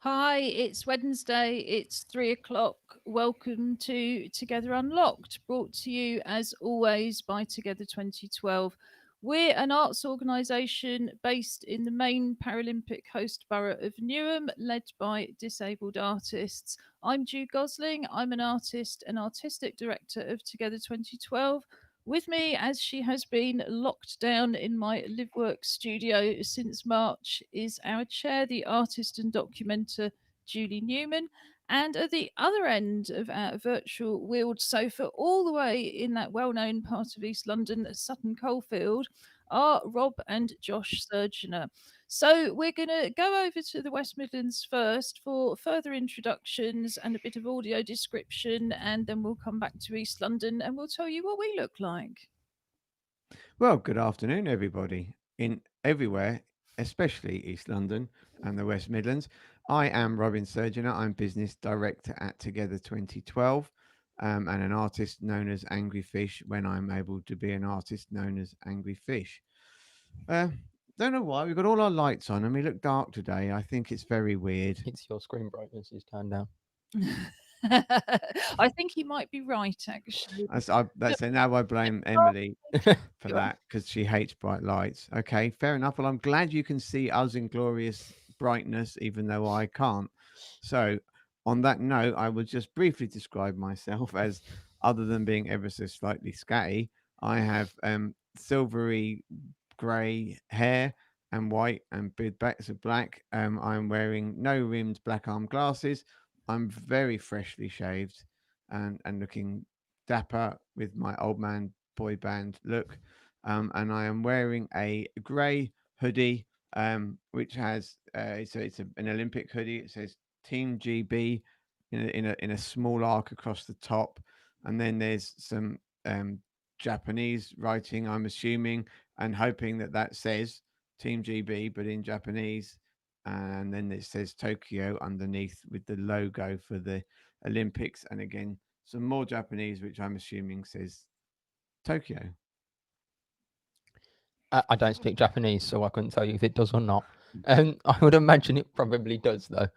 Hi, it's Wednesday. It's 3 o'clock. Welcome to Together Unlocked, brought to you as always by Together 2012. We're an arts organisation based in the main Paralympic host borough of Newham, led by disabled artists. I'm Jude Gosling. I'm an artist and artistic director of Together 2012. With me, as she has been locked down in my live work studio since March, is our chair, the artist and documenter Julie Newman. And at the other end of our virtual wheeled sofa, all the way in that well known part of East London, Sutton Coldfield, are Rob and Josh Surgener. So we're going to go over to the West Midlands first for further introductions and a bit of audio description, and then we'll come back to East London and we'll tell you what we look like. Well, good afternoon, everybody. In everywhere, especially East London and the West Midlands. I am Robin Surgener. I'm business director at Together 2012 and an artist known as Angry Fish when I'm able to be an artist known as Angry Fish. Uh, don't know why. We've got all our lights on and we look dark today. I think it's very weird. It's your screen brightness is turned down. I think he might be right, actually. That's now I blame Emily for that because she hates bright lights. Okay, fair enough. Well, I'm glad you can see us in glorious brightness, even though I can't. So, on that note, I will just briefly describe myself as, other than being ever so slightly scatty, I have silvery grey hair and white and big backs of black. I'm wearing no rimmed black arm glasses. I'm very freshly shaved and looking dapper with my old man boy band look. And I am wearing a grey hoodie, which has an Olympic hoodie. It says Team GB in a small arc across the top, and then there's some Japanese writing. I'm assuming and hoping that that says Team GB, but in Japanese. And then it says Tokyo underneath with the logo for the Olympics. And again, some more Japanese, which I'm assuming says Tokyo. I don't speak Japanese, so I couldn't tell you if it does or not. I would imagine it probably does, though.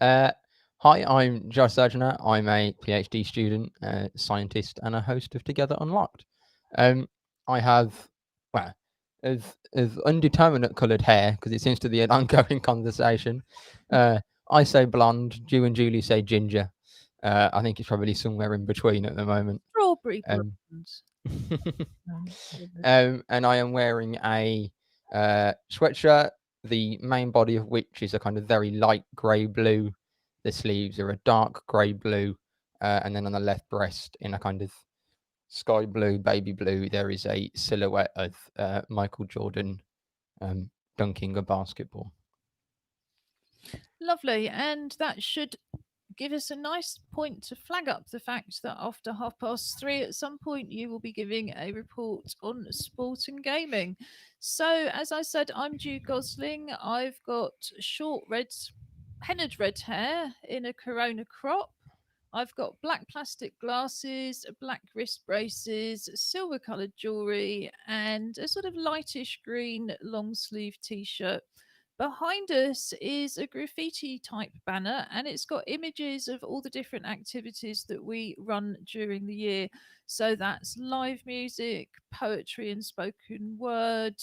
Uh, Hi, I'm Josh Surgener. I'm a PhD student, scientist, and a host of Together Unlocked. Um, I have, well, of undeterminate coloured hair because it seems to be an ongoing conversation. Uh, I say blonde. Ju and Julie say ginger. I think it's probably somewhere in between at the moment. Strawberry Um, blonde. and I am wearing a sweatshirt, the main body of which is a kind of very light grey blue. The sleeves are a dark grey blue, and then on the left breast, in a kind of sky blue, baby blue, there is a silhouette of Michael Jordan dunking a basketball. Lovely. And that should give us a nice point to flag up the fact that after 3:30 at some point you will be giving a report on sport and gaming. So, as I said, I'm Jude Gosling. I've got short red, hennaed red hair in a corona crop. I've got black plastic glasses, black wrist braces, silver coloured jewellery, and a sort of lightish green long sleeve t shirt. Behind us is a graffiti type banner, and it's got images of all the different activities that we run during the year. So that's live music, poetry and spoken word,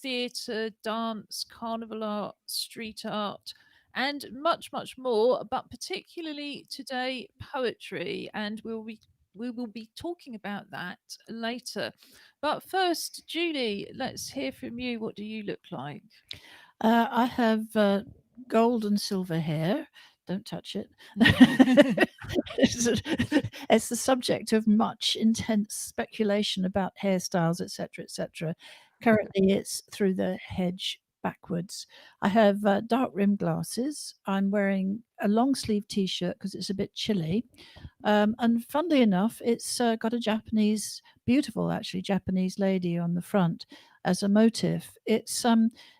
theatre, dance, carnival art, street art, and much, much more. But particularly today, poetry, and we will be talking about that later. But first, Julie, let's hear from you. What do you look like? I have gold and silver hair. Don't touch it. It's the subject of much intense speculation about hairstyles, etc., etc. Currently, it's through the hedge backwards. I have dark rimmed glasses. I'm wearing a long sleeve t shirt because it's a bit chilly. And funnily enough, it's got a Japanese, beautiful actually, Japanese lady on the front as a motif. It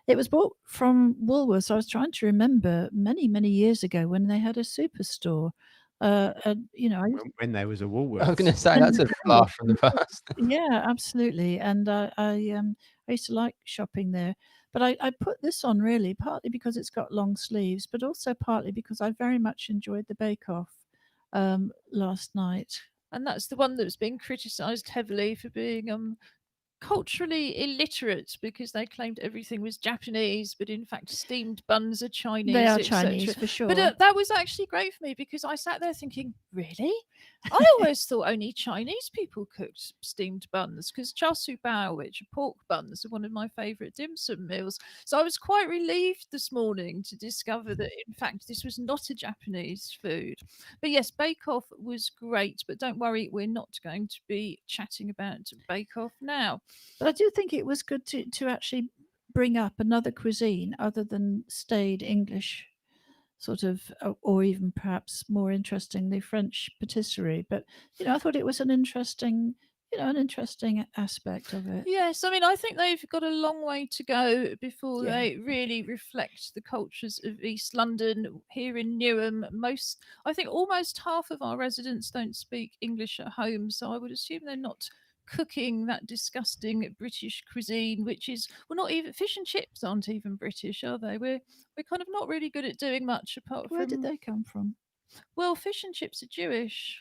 was bought from Woolworths. I was trying to remember many, many years ago when they had a superstore. And I when there was a I was Woolworths. going to say And that's a the blast from the past. yeah, absolutely. And I used to like shopping there. But I put this on really partly because it's got long sleeves, but also partly because I very much enjoyed the Bake Off last night. And that's the one that's been criticised heavily for being culturally illiterate because they claimed everything was Japanese, but in fact steamed buns are They Chinese, are etc. Chinese for sure. But that was actually great for me because I sat there thinking, really? I always thought only Chinese people cooked steamed buns because char siu bao, which are pork buns, are one of my favourite dim sum meals. So I was quite relieved this morning to discover that in fact this was not a Japanese food. But yes, Bake Off was great, but don't worry, we're not going to be chatting about Bake Off now. But I do think it was good to actually bring up another cuisine other than staid English, sort of, or even perhaps more interestingly French patisserie. But I thought it was an interesting aspect of it. Yes, I mean, I think they've got a long way to go before Yeah. they really reflect the cultures of East London. Here in Newham, I think almost half of our residents don't speak English at home, so I would assume they're not cooking that disgusting British cuisine, which is, well, not even fish and chips aren't even British, are they? We're kind of not really good at doing much apart Where did from, they come from? well, fish and chips are Jewish.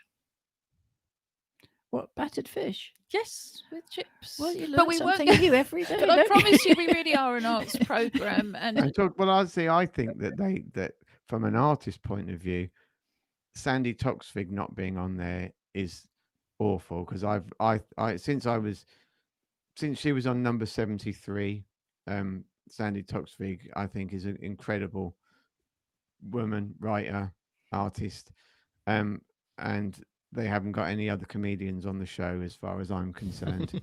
What, battered fish? Yes, with chips. Well, you but learn we weren't something new every day. But I don't promise you, we really are an arts program, and And well, I think that from an artist point of view, Sandy Toksvig not being on there is awful because since she was on number 73, Sandy Toksvig I think is an incredible woman, writer, artist, and they haven't got any other comedians on the show as far as I'm concerned.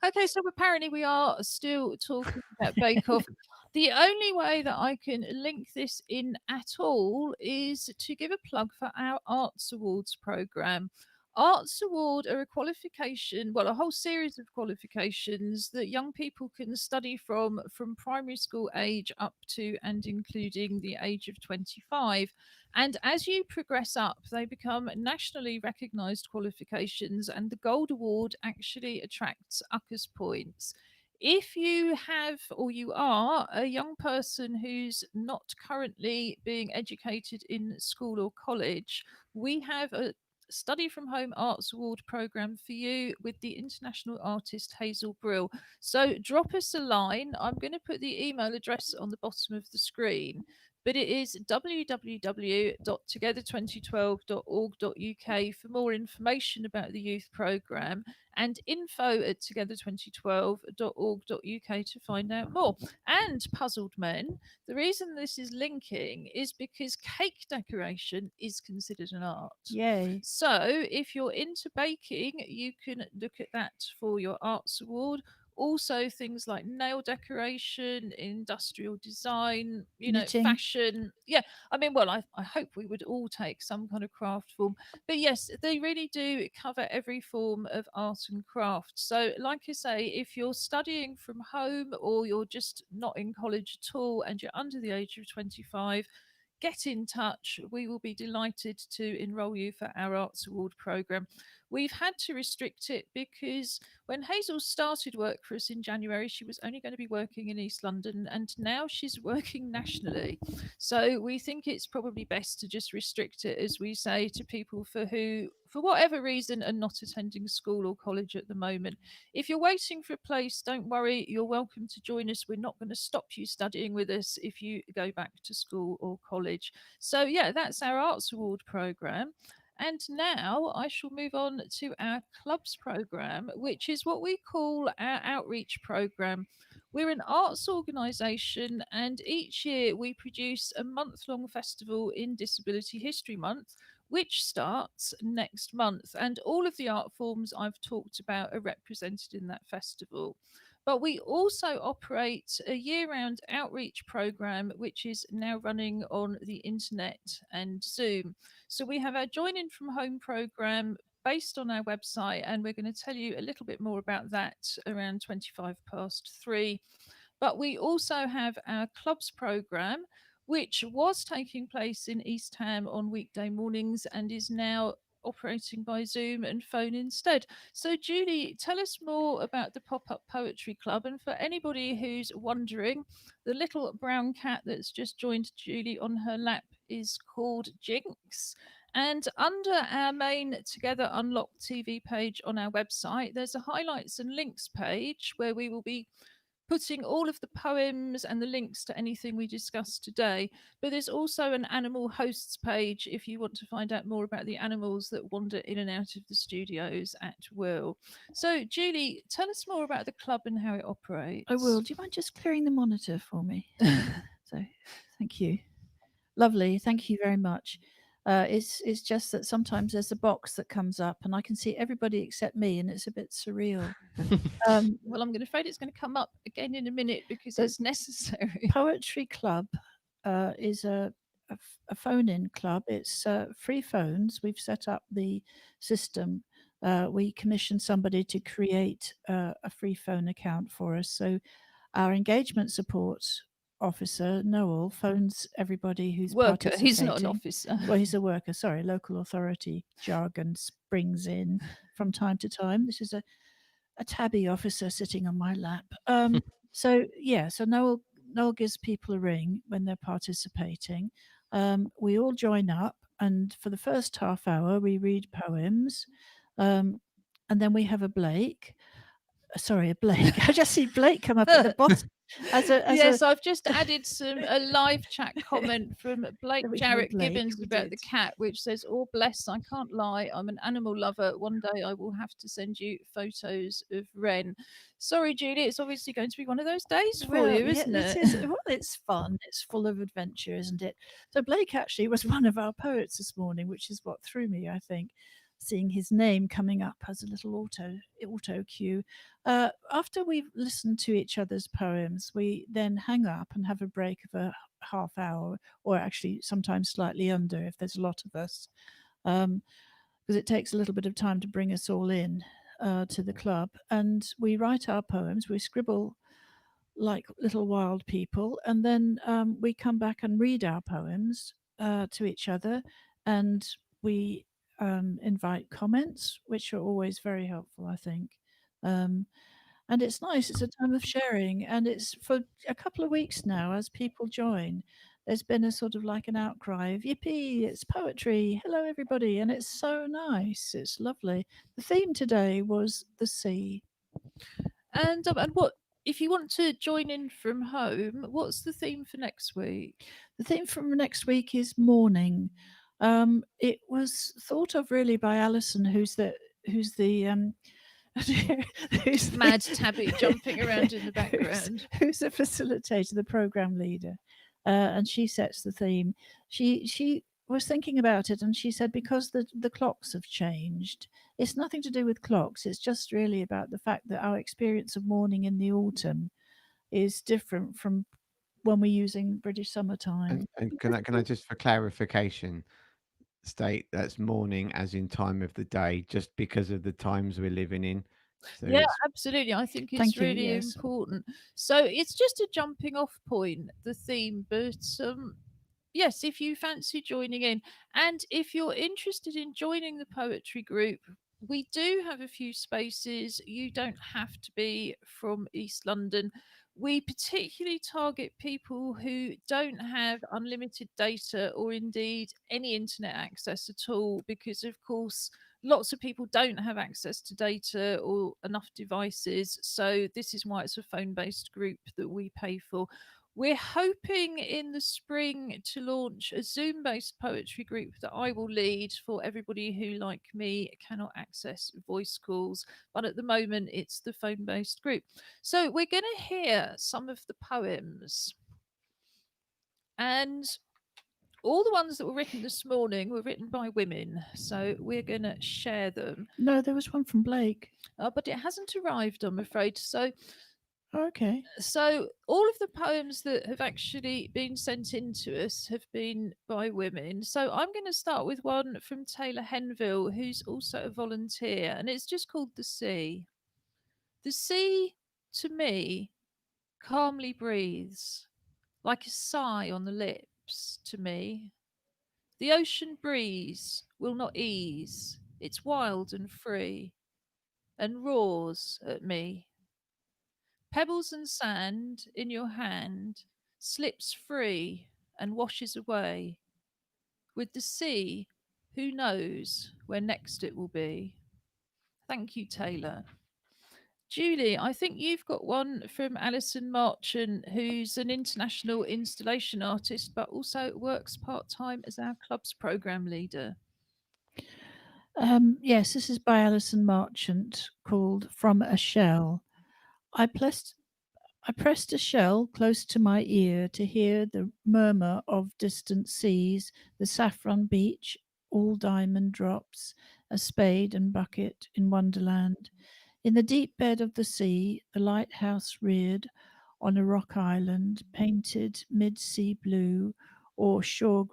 okay, so apparently we are still talking about Bake Off. The only way that I can link this in at all is to give a plug for our Arts Awards program. Arts Award are a qualification, well, a whole series of qualifications that young people can study from primary school age up to and including the age of 25. And as you progress up, they become nationally recognised qualifications, and the Gold Award actually attracts UCAS points. If you have or you are a young person who's not currently being educated in school or college, we have a Study from Home Arts Award program for you with the international artist Hazel Brill. So drop us a line. I'm going to put the email address on the bottom of the screen, but it is www.together2012.org.uk for more information about the youth programme, and info@together2012.org.uk to find out more. And puzzled men, the reason this is linking is because cake decoration is considered an art. Yay. So if you're into baking, you can look at that for your Arts Award. Also, things like nail decoration, industrial design, Knitting. fashion. Yeah, I mean, well, I hope we would all take some kind of craft form. But yes, they really do cover every form of art and craft. So, like I say, if you're studying from home or you're just not in college at all and you're under the age of 25, get in touch. We will be delighted to enrol you for our Arts Award programme. We've had to restrict it because when Hazel started work for us in January, she was only going to be working in East London, and now she's working nationally. So we think it's probably best to just restrict it, as we say, to people for whatever reason, are not attending school or college at the moment. If you're waiting for a place, don't worry, you're welcome to join us. We're not going to stop you studying with us if you go back to school or college. So, yeah, that's our Arts Award programme. And now I shall move on to our clubs programme, which is what we call our outreach programme. We're an arts organisation, and each year we produce a month long festival in Disability History Month, which starts next month. And all of the art forms I've talked about are represented in that festival. But we also operate a year round outreach program, which is now running on the internet and Zoom. So we have our Join In From Home program based on our website, and we're going to tell you a little bit more about that around 25 past 3. But we also have our clubs program, which was taking place in East Ham on weekday mornings and is now operating by Zoom and phone instead. So, Julie, tell us more about the Pop Up Poetry Club. And for anybody who's wondering, the little brown cat that's just joined Julie on her lap is called Jinx. And under our main Together Unlocked TV page on our website, there's a highlights and links page where we will be putting all of the poems and the links to anything we discussed today. But there's also an animal hosts page if you want to find out more about the animals that wander in and out of the studios at will. So, Julie, tell us more about the club and how it operates. I will. Do you mind just clearing the monitor for me? So, thank you. Lovely. Thank you very much. It's just that sometimes there's a box that comes up and I can see everybody except me, and it's a bit surreal. Well, I'm afraid it's going to come up again in a minute because The it's necessary. Poetry Club is a phone-in club. It's free phones. We've set up the system. We commissioned somebody to create a free phone account for us. So our engagement support officer, Noel, phones everybody who's Worker. He's not an participating. officer. Well, he's a worker. Sorry, local authority jargon springs in from time to time. This is a tabby officer sitting on my lap. So Noel gives people a ring when they're participating. We all join up, and for the first half hour, we read poems, and then we have a Blake. Sorry, a Blake. I just see Blake come up at the bottom. Yes, I've just added a live chat comment from Blake Original Jarrett Blake, Gibbons we about the did. cat, which says, "Oh bless, I can't lie. I'm an animal lover. One day I will have to send you photos of Ren." Sorry, Julie, it's obviously going to be one of those days for Well, you, yeah, isn't it? well, it's fun. It's full of adventure, isn't it? So Blake actually was one of our poets this morning, which is what threw me, I think, seeing his name coming up as a little auto cue. After we've listened to each other's poems, we then hang up and have a break of a half hour, or actually sometimes slightly under if there's a lot of us, because it takes a little bit of time to bring us all in to the club. And we write our poems, we scribble like little wild people, and then we come back and read our poems to each other, and we invite comments, which are always very helpful, I think. And it's nice. It's a time of sharing, and it's for a couple of weeks now as people join. There's been a sort of like an outcry of yippee, it's poetry. Hello, everybody. And it's so nice. It's lovely. The theme today was the sea. And what if you want to join in from home? What's the theme for next week? The theme from next week is morning. It was thought of really by Alison, who's the who's the Mad tabby jumping around in the background. Who's the facilitator, the program leader, and she sets the theme. She was thinking about it, and she said because the clocks have changed. It's nothing to do with clocks. It's just really about the fact that our experience of morning in the autumn is different from when we're using British summertime. And can I just, for clarification, state that's morning as in time of the day, just because of the times we're living in. So Yeah, it's absolutely. I think it's Thank you, really yes. important. So it's just a jumping off point, the theme, but yes, if you fancy joining in, and if you're interested in joining the poetry group, we do have a few spaces. You don't have to be from East London. We particularly target people who don't have unlimited data or indeed any internet access at all, because, of course, lots of people don't have access to data or enough devices. So, this is why it's a phone based group that we pay for. We're hoping in the spring to launch a Zoom based poetry group that I will lead for everybody who, like me, cannot access voice calls. But at the moment, it's the phone based group. So we're going to hear some of the poems. And all the ones that were written this morning were written by women. So we're going to share them. No, there was one from Blake. But it hasn't arrived, I'm afraid. So Okay. So all of the poems that have actually been sent in to us have been by women. So I'm going to start with one from Taylor Henville, who's also a volunteer, and it's just called The Sea. The sea, to me, calmly breathes like a sigh on the lips. lips to me. The ocean breeze will not ease, it's wild and free, and roars at me. Pebbles and sand in your hand slips free and washes away. With the sea, who knows where next it will be? Thank you, Taylor. Julie, I think you've got one from Alison Marchant, who's an international installation artist, but also works part time as our club's programme leader. Yes, this is by Alison Marchant, called From a Shell. I pressed a shell close to my ear to hear the murmur of distant seas, the saffron beach, all diamond drops, a spade and bucket in Wonderland. In the deep bed of the sea, the lighthouse reared on a rock island, painted mid-sea blue or shore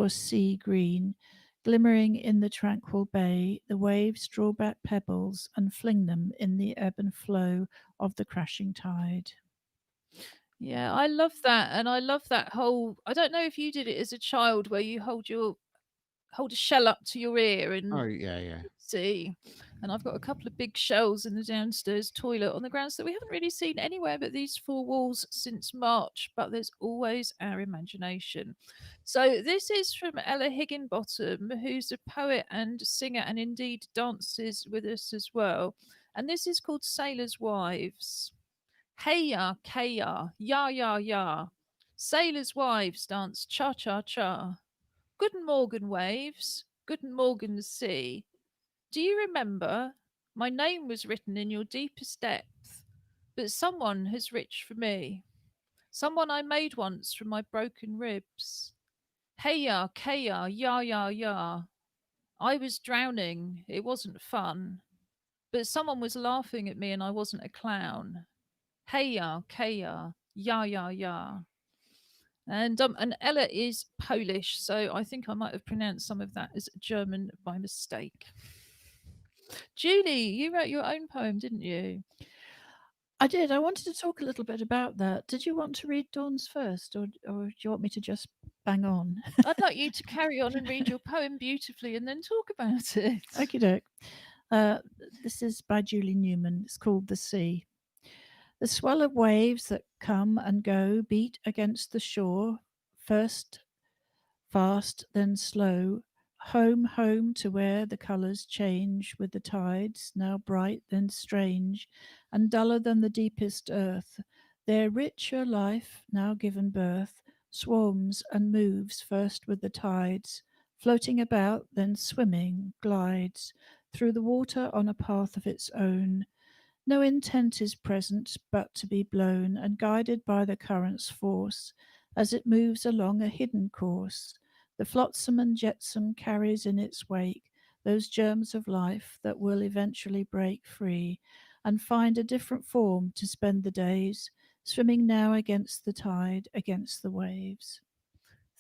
sea green, glimmering in the tranquil bay. The waves draw back pebbles and fling them in the ebb and flow of the crashing tide. Yeah, I love that. And I love that whole, I don't know if you did it as a child where you hold a shell up to your ear and Oh yeah, yeah. see. And I've got a couple of big shells in the downstairs toilet on the grounds that we haven't really seen anywhere but these four walls since March, but there's always our imagination. So this is from Ella Higginbottom, who's a poet and singer and indeed dances with us as well. And this is called Sailors' Wives. Hey ya, kaya, ya ya ya. Sailors' wives dance cha cha cha. Guten Morgen, waves. Guten Morgen, sea. Do you remember? My name was written in your deepest depth, but someone has writ for me. Someone I made once from my broken ribs. Hey ya, kaya, ya ya ya. I was drowning. It wasn't fun. But someone was laughing at me and I wasn't a clown. Hey ya, kaya, ya ya ya. And Ella is Polish, so I think I might have pronounced some of that as German by mistake. Julie, you wrote your own poem, didn't you? I did. I wanted to talk a little bit about that. Did you want to read Dawn's first, or do you want me to just bang on? I'd like you to carry on and read your poem beautifully and then talk about it. Okie doke. This is by Julie Newman. It's called The Sea. The swell of waves that come and go beat against the shore, first fast, then slow. Home, home to where the colours change with the tides, now bright, then strange, and duller than the deepest earth. Their richer life, now given birth, swarms and moves first with the tides, floating about, then swimming, glides through the water on a path of its own. No intent is present but to be blown and guided by the current's force as it moves along a hidden course. The flotsam and jetsam carries in its wake those germs of life that will eventually break free and find a different form to spend the days, swimming now against the tide, against the waves.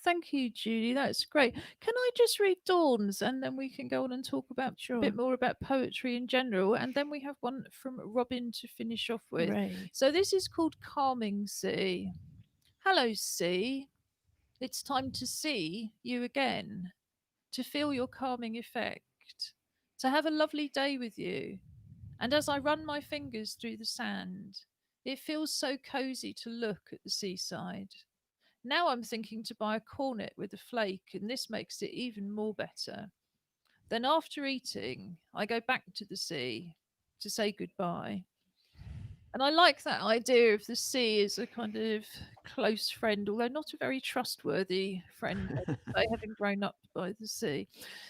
Thank you, Julie. That's great. Can I just read Dawn's and then we can go on and talk about a bit more about poetry in general? And then we have one from Robin to finish off with. Hooray. So this is called Calming Sea. Hello, sea. It's time to see you again, to feel your calming effect, to have a lovely day with you. And as I run my fingers through the sand, it feels so cozy to look at the seaside. Now I'm thinking to buy a cornet with a flake, and this makes it even more better. Then after eating, I go back to the sea to say goodbye. And I like that idea of the sea as a kind of close friend, although not a very trustworthy friend, by having grown up by the sea.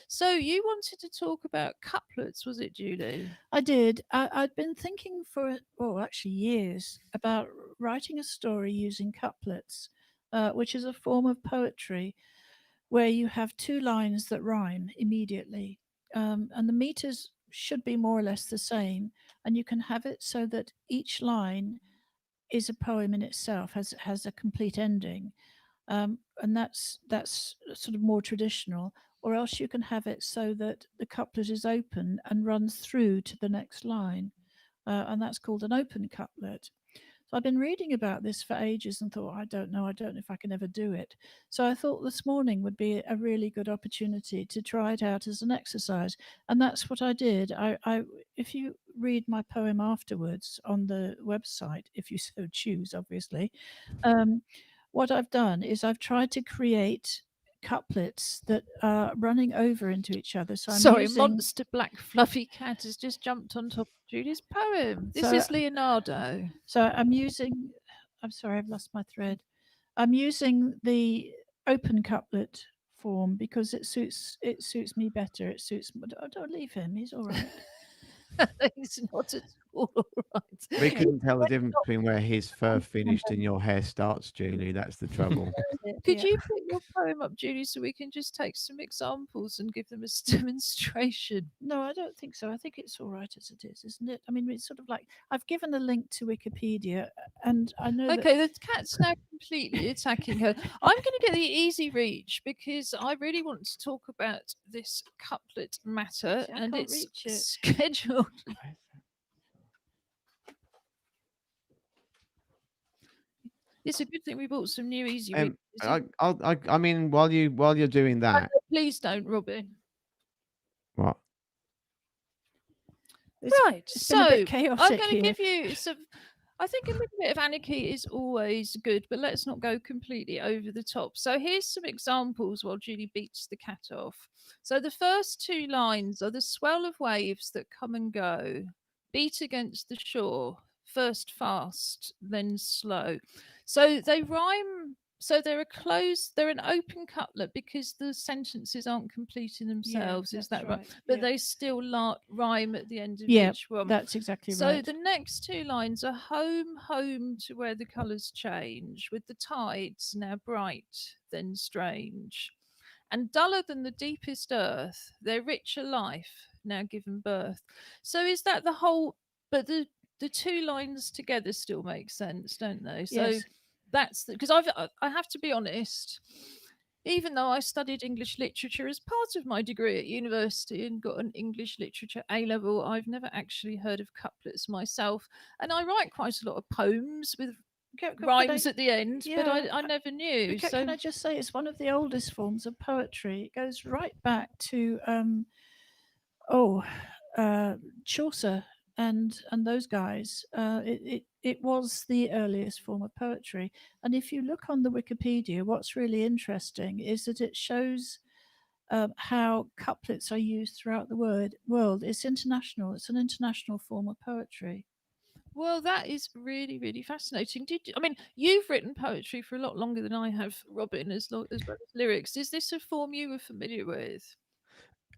So you wanted to talk about couplets, was it, Julie? I did. I'd been thinking for, actually years, about writing a story using couplets, which is a form of poetry where you have two lines that rhyme immediately. And the meters should be more or less the same. And you can have it so that each line is a poem in itself, has a complete ending. And that's sort of more traditional. Or else you can have it so that the couplet is open and runs through to the next line. And that's called an open couplet. So I've been reading about this for ages and thought, I don't know if I can ever do it. So I thought this morning would be a really good opportunity to try it out as an exercise. And that's what I did. If you read my poem afterwards on the website, if you so choose, obviously, what I've done is I've tried to create couplets that are running over into each other. So I'm Sorry, using, monster black fluffy cat has just jumped on top of Julie's poem. This So- is Leonardo. So I'm using, I'm sorry, I've lost my thread. I'm using the open couplet form because it suits me better. It suits. Don't leave him. He's all right. He's not at all right. We couldn't tell the difference between where his fur finished and your hair starts, Julie. That's the trouble. Could Yeah. you put your poem up, Julie, so we can just take some examples and give them a demonstration? No, I don't think so. I think it's all right as it is, isn't it? I mean, it's sort of like I've given a link to Wikipedia, and I know that Okay, the cat's now completely attacking her. I'm going to get the easy reach because I really want to talk about this couplet matter, See, I and can't it's reach it. scheduled. It's a good thing we bought some new easy reach. I mean, while you're doing that, Please don't, Robin. what? Right, it's been a so bit I'm chaotic going to here. give you some. I think a little bit of anarchy is always good, but let's not go completely over the top. So here's some examples while Julie beats the cat off. So the first two lines are the swell of waves that come and go, beat against the shore, first fast, then slow. So they rhyme. So they're an open couplet because the sentences aren't complete in themselves. Is that's that right? right. But Yeah. they still rhyme at the end of Yeah, each one. That's exactly So right. the next two lines are home, home to where the colours change, with the tides now bright, then strange. And duller than the deepest earth, their richer life now given birth. So is that the whole? But the two lines together still make sense, don't they? So Yes. that's because I have to be honest. Even though I studied English literature as part of my degree at university and got an English literature A level, I've never actually heard of couplets myself. And I write quite a lot of poems with rhymes at the end, but yeah, I never knew. Can, So can I just say it's one of the oldest forms of poetry. It goes right back to Chaucer and those guys. It was the earliest form of poetry. And if you look on the Wikipedia, what's really interesting is that it shows how couplets are used throughout the world. It's international. It's an international form of poetry. well, that is really, really fascinating. I mean, you've written poetry for a lot longer than I have, Robin, as well as lyrics. Is this a form you were familiar with?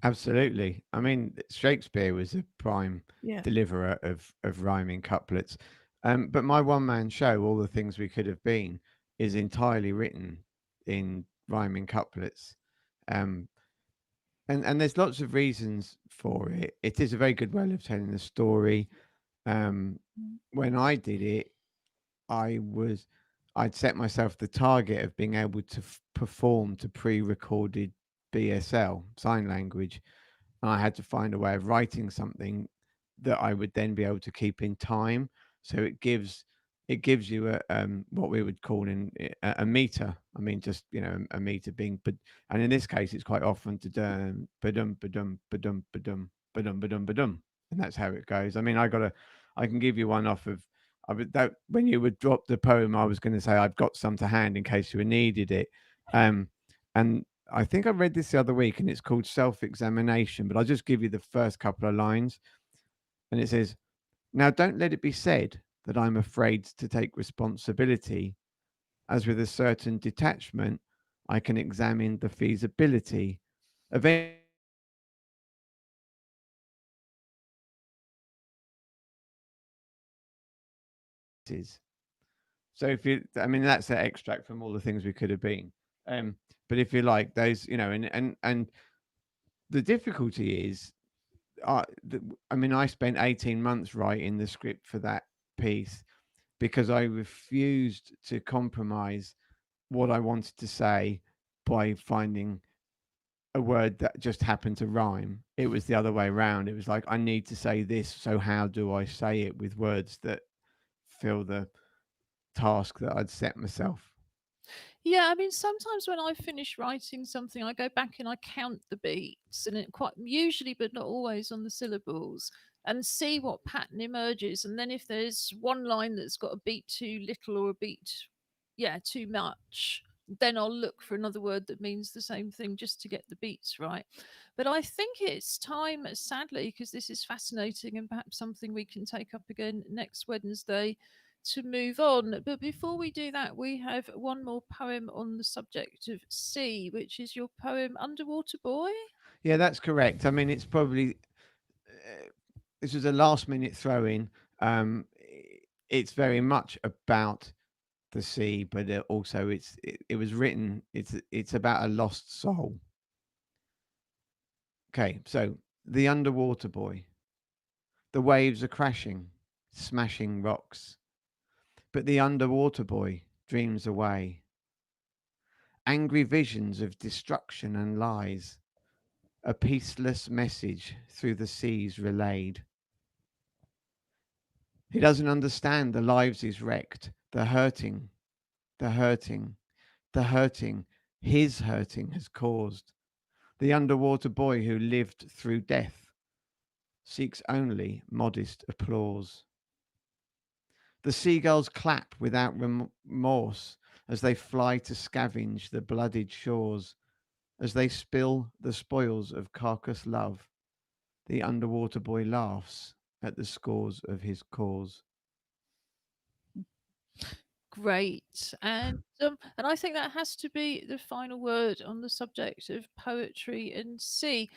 Absolutely. I mean, Shakespeare was a prime Yeah. deliverer of rhyming couplets. But my one man show, All the Things We Could Have Been, is entirely written in rhyming couplets. And there's lots of reasons for it. It is a very good way of telling the story. When I did it, I'd set myself the target of being able to perform to pre-recorded BSL sign language, and I had to find a way of writing something that I would then be able to keep in time. So it gives you a what we would call a meter. I mean, just a meter being, but and in this case, it's quite often to dum ba-dum ba-dum ba-dum ba-dum ba-dum ba-dum ba-dum, and that's how it goes. I mean, I can give you one off of. That when you would drop the poem, I was going to say I've got some to hand in case you needed it. And I think I read this the other week, and it's called Self-Examination. But I'll just give you the first couple of lines, and it says, "Now don't let it be said that I'm afraid to take responsibility, as with a certain detachment, I can examine the feasibility of any." So I mean, that's an extract from All the Things We Could Have Been. But if you like those, and the difficulty is, I mean, I spent 18 months writing the script for that piece because I refused to compromise what I wanted to say by finding a word that just happened to rhyme. It was the other way around. It was like, I need to say this, so how do I say it with words that fill the task that I'd set myself. Yeah, I mean, sometimes when I finish writing something, I go back and I count the beats, and it quite usually, but not always, on the syllables, and see what pattern emerges. And then if there's one line that's got a beat too little or a beat, yeah, too much, then I'll look for another word that means the same thing just to get the beats right. But I think it's time, sadly, because this is fascinating and perhaps something we can take up again next Wednesday, to move on. But before we do that, we have one more poem on the subject of sea, which is your poem Underwater Boy. Yeah, that's correct. I mean, it's probably this was a last minute throw in. It's very much about the sea, but also it was written. It's about a lost soul. Okay, so the underwater boy. The waves are crashing, smashing rocks, but the underwater boy dreams away. Angry visions of destruction and lies, a peaceless message through the seas relayed. He doesn't understand the lives he's wrecked, the hurting, the hurting, the hurting his hurting has caused. The underwater boy who lived through death seeks only modest applause. The seagulls clap without remorse as they fly to scavenge the bloodied shores, as they spill the spoils of carcass love. The underwater boy laughs at the scores of his cause. Great. And I think that has to be the final word on the subject of poetry and sea.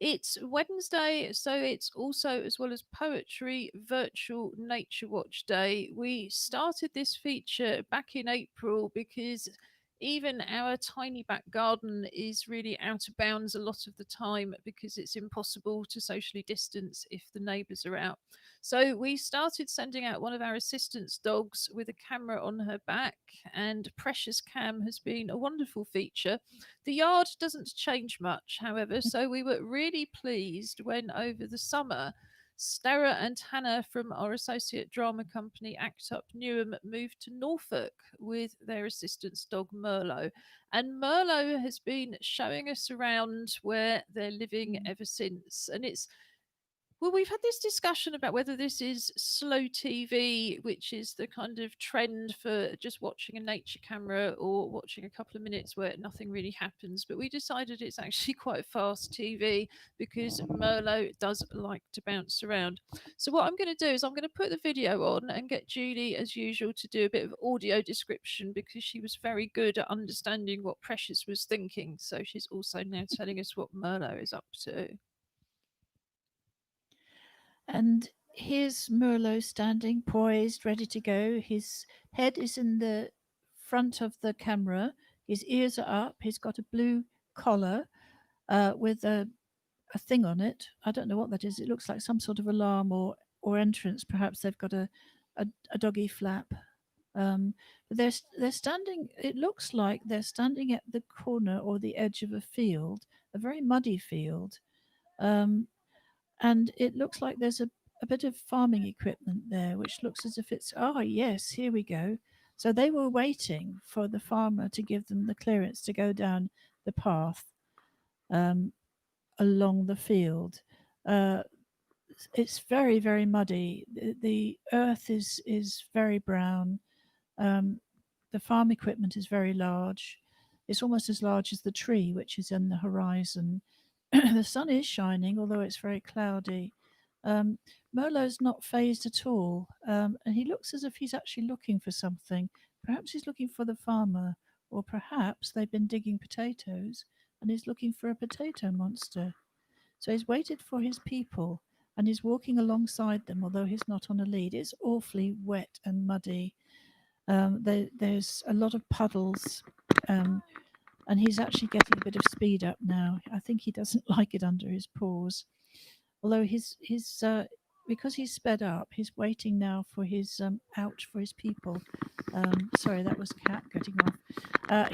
It's Wednesday, so it's also, as well as poetry, virtual Nature Watch Day. We started this feature back in April because even our tiny back garden is really out of bounds a lot of the time because it's impossible to socially distance if the neighbours are out. So we started sending out one of our assistant's dogs with a camera on her back, and Precious Cam has been a wonderful feature. The yard doesn't change much, however, so we were really pleased when over the summer Stara and Hannah from our associate drama company Act Up Newham moved to Norfolk with their assistant's dog Merlot. And Merlot has been showing us around where they're living ever since. And it's, well, we've had this discussion about whether this is slow TV, which is the kind of trend for just watching a nature camera or watching a couple of minutes where nothing really happens. But we decided it's actually quite fast TV because Merlot does like to bounce around. So, what I'm going to do is I'm going to put the video on and get Julie, as usual, to do a bit of audio description because she was very good at understanding what Precious was thinking. So, she's also now telling us what Merlot is up to. And here's Merlot standing, poised, ready to go. His head is in the front of the camera. His ears are up. He's got a blue collar with a thing on it. I don't know what that is. It looks like some sort of alarm or entrance. Perhaps they've got a doggy flap. But they're standing. It looks like they're standing at the corner or the edge of a field, a very muddy field. And it looks like there's a bit of farming equipment there, which looks as if it's, oh, yes, here we go. So they were waiting for the farmer to give them the clearance to go down the path along the field. It's very, very muddy. The earth is very brown. The farm equipment is very large. It's almost as large as the tree, which is in the horizon. The sun is shining, although it's very cloudy. Merlot's not phased at all, and he looks as if he's actually looking for something. Perhaps he's looking for the farmer, or perhaps they've been digging potatoes and he's looking for a potato monster. So he's waited for his people and he's walking alongside them, although he's not on a lead. It's awfully wet and muddy. There's a lot of puddles. And he's actually getting a bit of speed up now. I think he doesn't like it under his paws. Although he's because he's sped up, he's waiting now for his out for his people. Sorry, that was Cat getting off.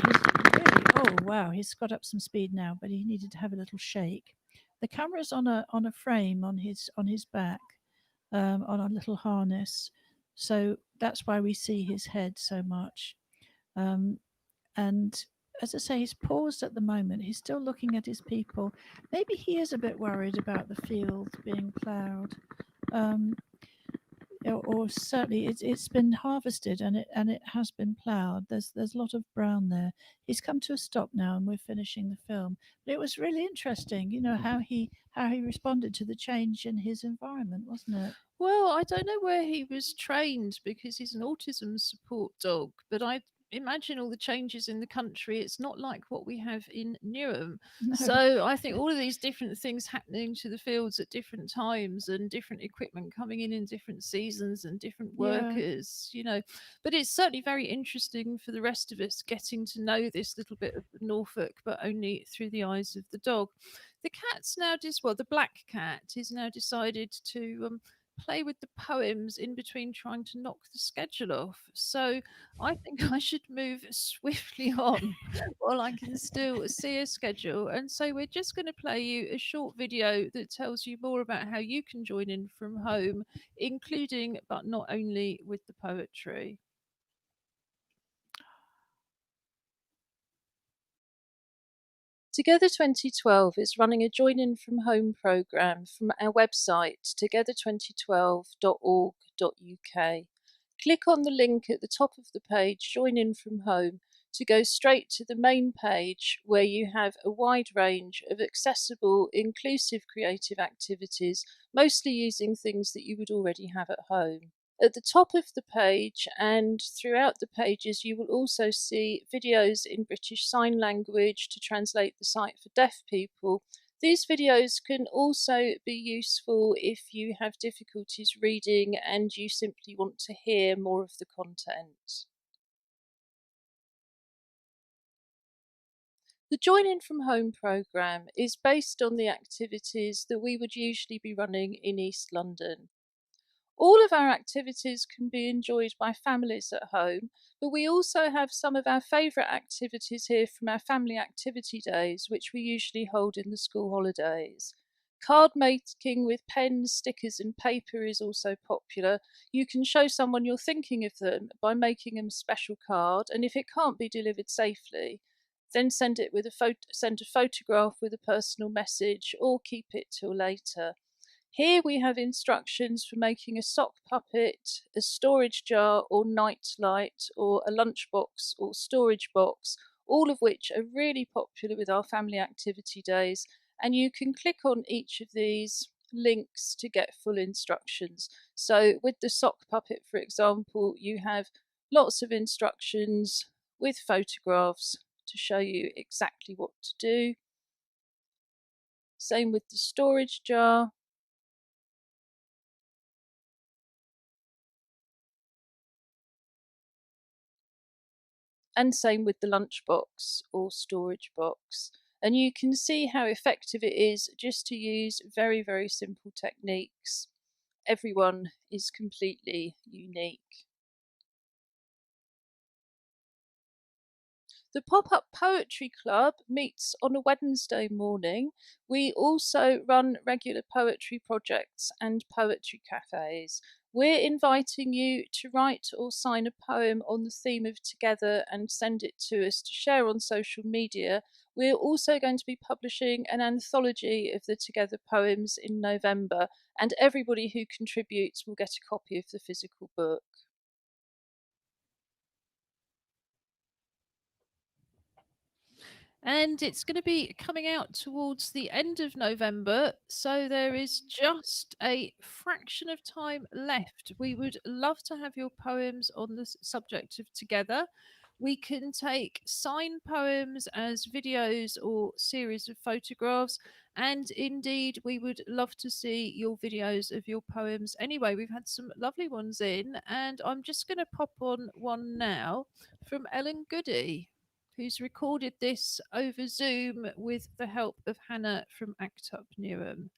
He's really, oh wow, he's got up some speed now, but he needed to have a little shake. The camera's on a frame on his back, on a little harness. So that's why we see his head so much. And as I say, he's paused at the moment. He's still looking at his people. Maybe he is a bit worried about the field being ploughed. Or certainly it's been harvested and it has been ploughed. There's a lot of brown there. He's come to a stop now, and we're finishing the film. But it was really interesting, how he responded to the change in his environment, wasn't it? Well, I don't know where he was trained because he's an autism support dog, but I imagine all the changes in the country. It's not like what we have in Newham. No. So I think all of these different things happening to the fields at different times and different equipment coming in different seasons and different workers, but it's certainly very interesting for the rest of us getting to know this little bit of Norfolk, but only through the eyes of the dog. The cat's now the black cat is now decided to play with the poems in between trying to knock the schedule off. So I think I should move swiftly on while I can still see a schedule. And so we're just going to play you a short video that tells you more about how you can join in from home, including but not only with the poetry. Together 2012 is running a Join In From Home programme from our website together2012.org.uk. Click on the link at the top of the page, Join In From Home, to go straight to the main page where you have a wide range of accessible, inclusive creative activities, mostly using things that you would already have at home. At the top of the page and throughout the pages, you will also see videos in British Sign Language to translate the site for deaf people. These videos can also be useful if you have difficulties reading and you simply want to hear more of the content. The Join In From Home programme is based on the activities that we would usually be running in East London. All of our activities can be enjoyed by families at home, but we also have some of our favourite activities here from our family activity days, which we usually hold in the school holidays. Card making with pens, stickers and paper is also popular. You can show someone you're thinking of them by making them a special card, and if it can't be delivered safely, then send a photograph with a personal message or keep it till later. Here we have instructions for making a sock puppet, a storage jar or night light, or a lunchbox or storage box, all of which are really popular with our family activity days, and you can click on each of these links to get full instructions. So with the sock puppet, for example, you have lots of instructions with photographs to show you exactly what to do. Same with the storage jar. And same with the lunchbox or storage box. And you can see how effective it is just to use very, very simple techniques. Everyone is completely unique. The Pop-Up Poetry Club meets on a Wednesday morning. We also run regular poetry projects and poetry cafes. We're inviting you to write or sign a poem on the theme of Together and send it to us to share on social media. We're also going to be publishing an anthology of the Together poems in November, and everybody who contributes will get a copy of the physical book. And it's going to be coming out towards the end of November, so there is just a fraction of time left. We would love to have your poems on the subject of Together. We can take signed poems as videos or series of photographs, and indeed we would love to see your videos of your poems. Anyway, we've had some lovely ones in, and I'm just going to pop on one now from Ellen Goody, who's recorded this over Zoom with the help of Hannah from ACT UP Newham.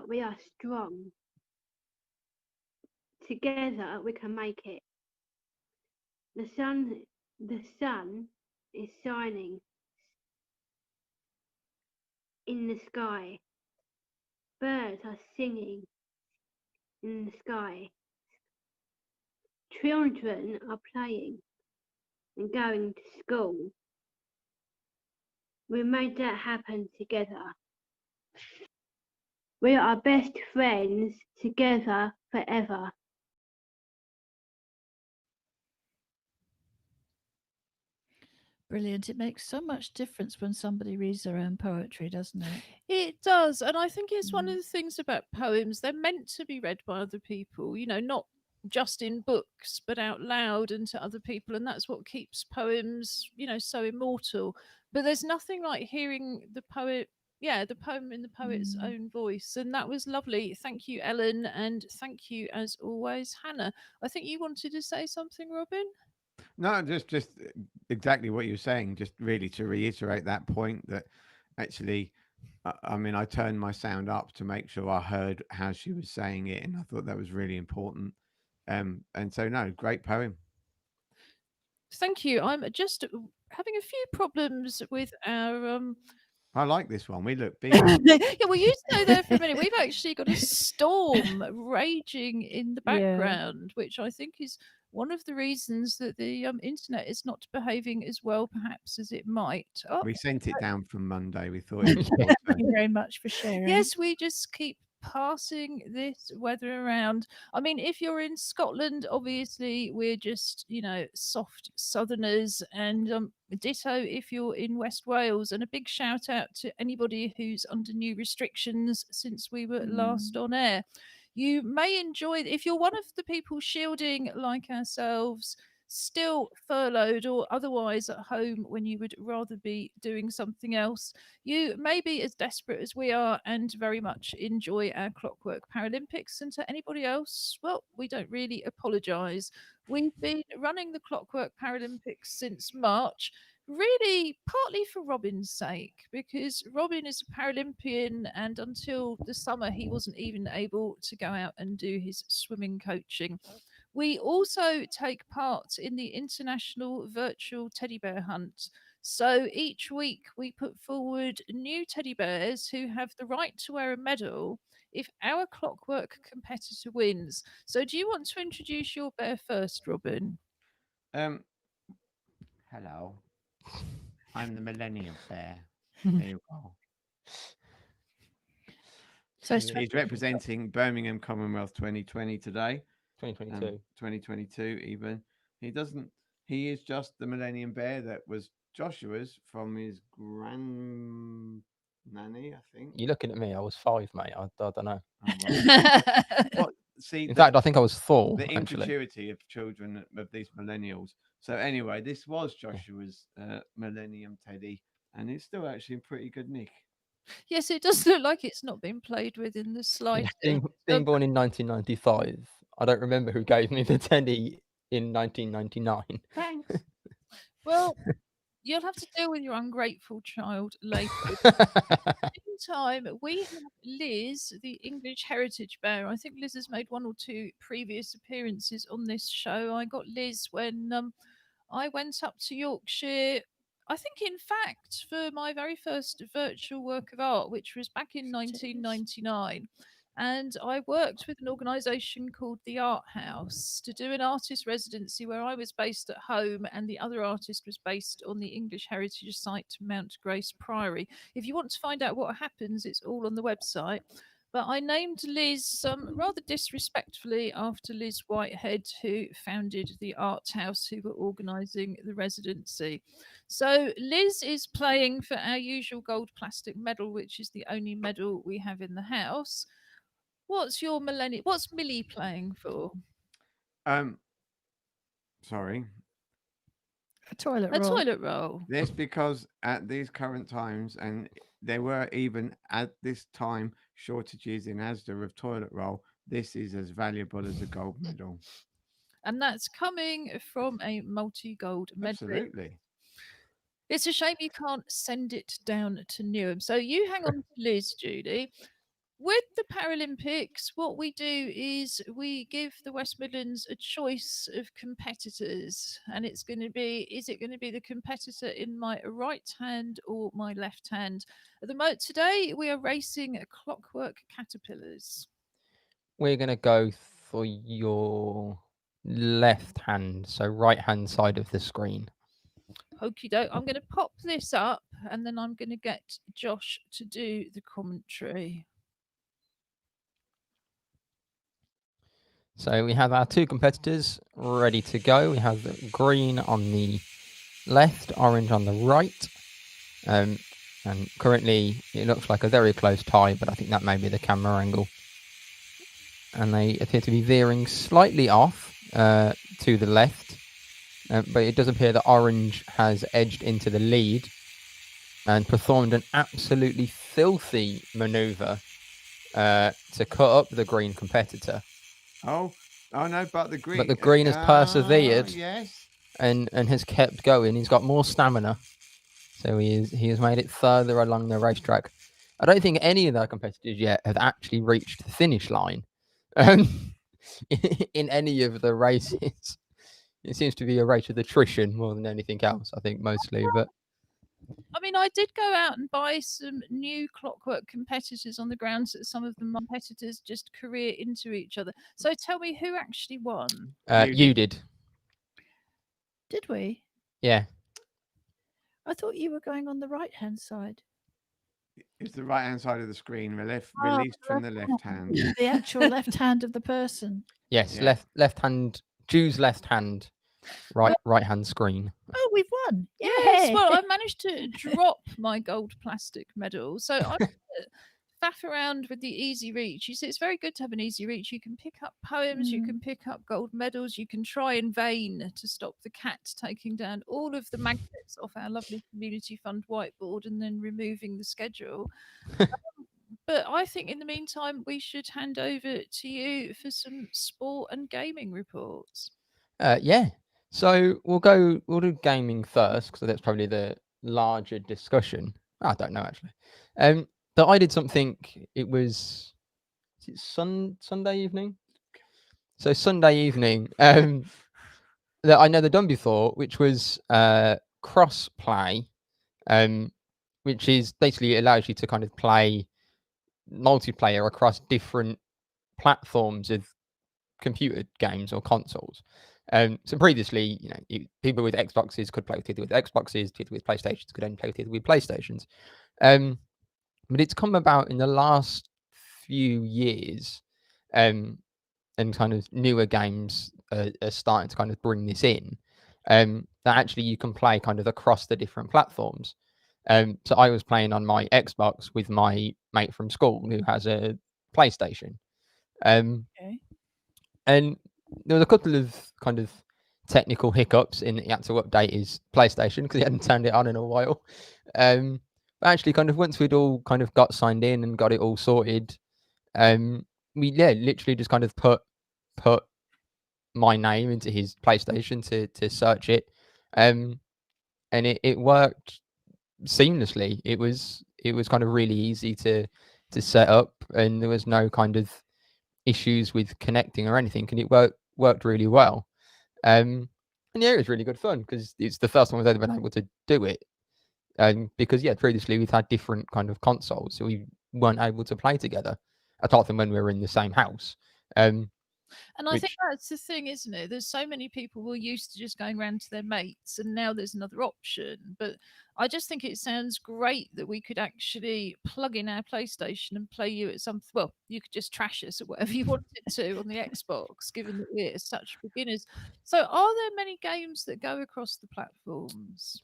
We are strong. Together we can make it. The sun is shining in the sky. Birds are singing in the sky. Children are playing and going to school. We made that happen together. We are best friends together forever. Brilliant. It makes so much difference when somebody reads their own poetry, doesn't it? It does. And I think it's one Mm. of the things about poems, they're meant to be read by other people, not just in books, but out loud and to other people. And that's what keeps poems, so immortal. But there's nothing like hearing the poem in the poet's Mm. own voice. And that was lovely. Thank you, Ellen. And thank you, as always, Hannah. I think you wanted to say something, Robin? No, just exactly what you're saying. Just really to reiterate that point that actually, I mean, I turned my sound up to make sure I heard how she was saying it, and I thought that was really important. And so no, great poem. Thank you. I'm just having a few problems with our I like this one. We look big. yeah, well, you stay there for a minute. We've actually got a storm raging in the Yeah. background, which I think is one of the reasons that the internet is not behaving as well, perhaps, as it might. Oh, We sent it down from Monday. We thought it was your Thank turn. you very much for sharing. yes, we just keep passing this weather around. I mean, if you're in Scotland, obviously we're just, soft southerners, and ditto if you're in West Wales. And a big shout out to anybody who's under new restrictions since we were last on air. You may enjoy, if you're one of the people shielding like ourselves, still furloughed or otherwise at home when you would rather be doing something else, you may be as desperate as we are and very much enjoy our Clockwork Paralympics. And to anybody else, well, we don't really apologise. We've been running the Clockwork Paralympics since March, really partly for Robin's sake, because Robin is a Paralympian and until the summer he wasn't even able to go out and do his swimming coaching. We also take part in the International Virtual Teddy Bear Hunt. So each week we put forward new teddy bears who have the right to wear a medal if our Clockwork competitor wins. So do you want to introduce your bear first, Robin? Hello, I'm the Millennium Bear. There you go. So He's representing Birmingham Commonwealth 2020 today. 2022. 2022 even. He is just the Millennium Bear that was Joshua's from his grand nanny, I think. You're looking at me. I was 5, mate. I don't know. Oh, right. Well, see, In fact, I think I was 4. the actually. immaturity of children of these millennials. So anyway, this was Joshua's Millennium Teddy, and it's still actually in pretty good nick. Yes, it does look like it's not been played with in the Yeah, slightest. being born in 1995, I don't remember who gave me the teddy in 1999. Thanks. Well, you'll have to deal with your ungrateful child later. Meantime, we have Liz, the English Heritage Bear. I think Liz has made 1 or 2 previous appearances on this show. I got Liz when I went up to Yorkshire, I think, in fact, for my very first virtual work of art, which was back in 1999. And I worked with an organisation called the Art House to do an artist residency where I was based at home and the other artist was based on the English Heritage Site, Mount Grace Priory. If you want to find out what happens, it's all on the website. But I named Liz rather disrespectfully after Liz Whitehead, who founded the Art House, who were organising the residency. So Liz is playing for our usual gold plastic medal, which is the only medal we have in the house. What's Millie playing for? Sorry. a toilet A roll. toilet roll. This because at these current times, and there were even at this time shortages in Asda of toilet roll, this is as valuable as a gold medal. And that's coming from a multi-gold medal. Absolutely. It's a shame you can't send it down to Newham. So you hang on to Liz, Judy. With the Paralympics, what we do is we give the West Midlands a choice of competitors, and it's going to be, is it going to be the competitor in my right hand or my left hand? At the moment today, we are racing Clockwork Caterpillars. We're going to go for your left hand, so right hand side of the screen. Okie doke. I'm going to pop this up, and then I'm going to get Josh to do the commentary. So we have our two competitors ready to go. We have the green on the left, orange on the right. And currently it looks like a very close tie, but I think that may be the camera angle. And they appear to be veering slightly off to the left. But it does appear that orange has edged into the lead and performed an absolutely filthy maneuver to cut up the green competitor. Oh no, but the green. But the green has persevered. Yes. And has kept going. He's got more stamina, so he has made it further along the racetrack. I don't think any of their competitors yet have actually reached the finish line in any of the races. It seems to be a race of attrition more than anything else, I think, mostly. But I mean, I did go out and buy some new Clockwork competitors on the grounds that some of the competitors just career into each other. So tell me, who actually won? You did. Did we? Yeah. I thought you were going on the right-hand side. It's the right hand side of the screen, released the from the left hand. The actual left hand of the person. Yes, Yeah. left hand, Jew's left hand, right hand screen. Oh, we've won. Yes, Yay. well, I managed to drop my gold plastic medal. So I faff around with the easy reach. You see, it's very good to have an easy reach. You can pick up poems, you can pick up gold medals, you can try in vain to stop the cat taking down all of the magnets off our lovely community fund whiteboard and then removing the schedule. But I think in the meantime, we should hand over to you for some sport and gaming reports. Yeah. So we'll do gaming first because that's probably the larger discussion. I don't know actually. But I did something. It was Sunday evening. So Sunday evening, that I never done before, which was cross play, which is basically allows you to kind of play multiplayer across different platforms of computer games or consoles. So previously, people with Xboxes could play with Xboxes, people with PlayStations could only play with PlayStations. But it's come about in the last few years, and kind of newer games are starting to kind of bring this in, that actually you can play kind of across the different platforms. So I was playing on my Xbox with my mate from school who has a PlayStation. Okay. And there was a couple of kind of technical hiccups in he had to update his PlayStation because he hadn't turned it on in a while. But actually, kind of once we'd all kind of got signed in and got it all sorted, we literally just kind of put my name into his PlayStation to search it, and it worked seamlessly. It was kind of really easy to set up, and there was no kind of issues with connecting or anything, and it worked really well. And yeah, it was really good fun because it's the first time we've ever been able to do it. Because previously we've had different kind of consoles, so we weren't able to play together, apart from when we were in the same house. And I think that's the thing, isn't it? There's so many people who are used to just going around to their mates, and now there's another option. But I just think it sounds great that we could actually plug in our PlayStation and play you at some. Well, you could just trash us or whatever you wanted to on the Xbox, given that we're such beginners. So, are there many games that go across the platforms?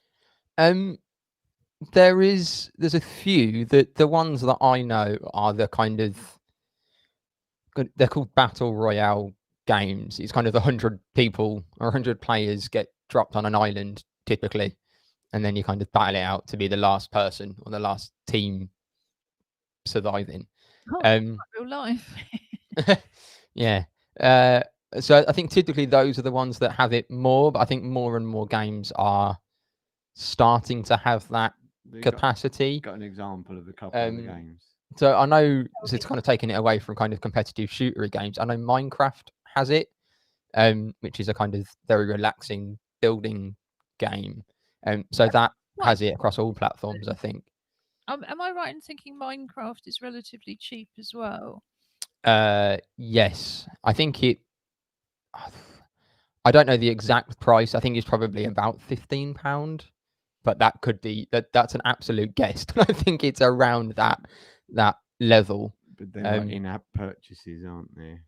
There's a few. The ones that I know are the kind of, they're called battle royale games. It's kind of 100 people or 100 players get dropped on an island typically, and then you kind of battle it out to be the last person or the last team surviving. Real life. Yeah. So I think typically those are the ones that have it more, but I think more and more games are starting to have that capacity. Got an example of a couple of the games. So I know it's kind of taking it away from kind of competitive shooter games. I know Minecraft has it, which is a kind of very relaxing building game. So that What? has it across all platforms, I think. Am I right in thinking Minecraft is relatively cheap as well? Yes, I think it. I don't know the exact price. I think it's probably about £15, but that could be that's an absolute guess. I think it's around that level. But they're like in-app purchases, aren't they?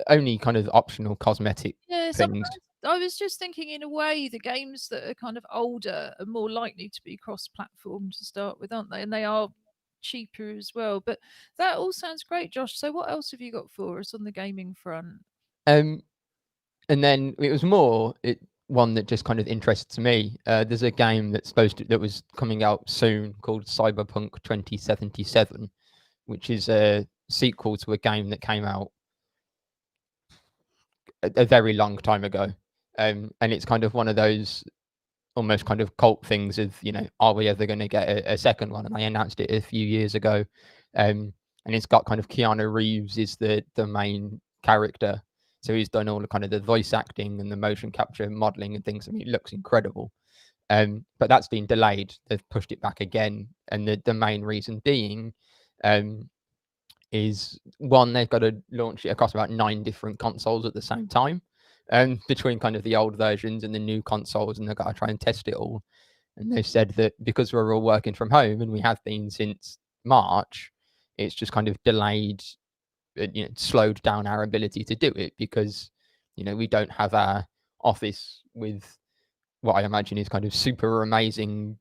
Only kind of optional cosmetic Yes, things. I was just thinking, in a way, the games that are kind of older are more likely to be cross-platform to start with, aren't they? And they are cheaper as well. But that all sounds great, Josh. So what else have you got for us on the gaming front? And then it was more one that just kind of interests me. There's a game that was coming out soon called Cyberpunk 2077, which is a sequel to a game that came out a very long time ago. And it's kind of one of those almost kind of cult things of, are we ever going to get a second one? And they announced it a few years ago. And it's got kind of Keanu Reeves is the main character. So he's done all the kind of the voice acting and the motion capture modeling and things. I mean, it looks incredible. But that's been delayed. They've pushed it back again. And the main reason being is one, they've got to launch it across about 9 different consoles at the same time. Between kind of the old versions and the new consoles, and they've got to try and test it all. And they've said that because we're all working from home, and we have been since March, it's just kind of delayed, slowed down our ability to do it because, we don't have our office with what I imagine is kind of super amazing,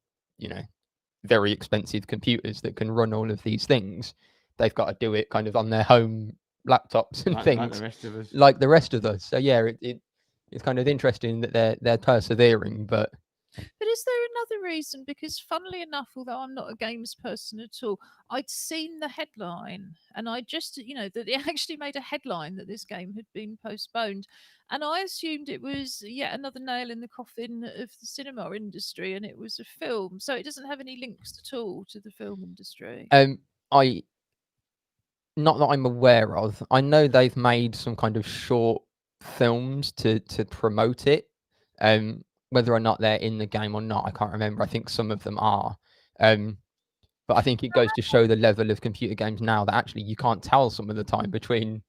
very expensive computers that can run all of these things. They've got to do it kind of on their home laptops and things like the rest of us. like the rest of us. So yeah, it's kind of interesting that they're persevering. But is there another reason? Because funnily enough, although I'm not a games person at all, I'd seen the headline and I just, that they actually made a headline that this game had been postponed. And I assumed it was yet another nail in the coffin of the cinema industry and it was a film. So it doesn't have any links at all to the film industry. Not that I'm aware of. I know they've made some kind of short films to promote it. Whether or not they're in the game or not, I can't remember. I think some of them are. But I think it goes to show the level of computer games now that actually you can't tell some of the time between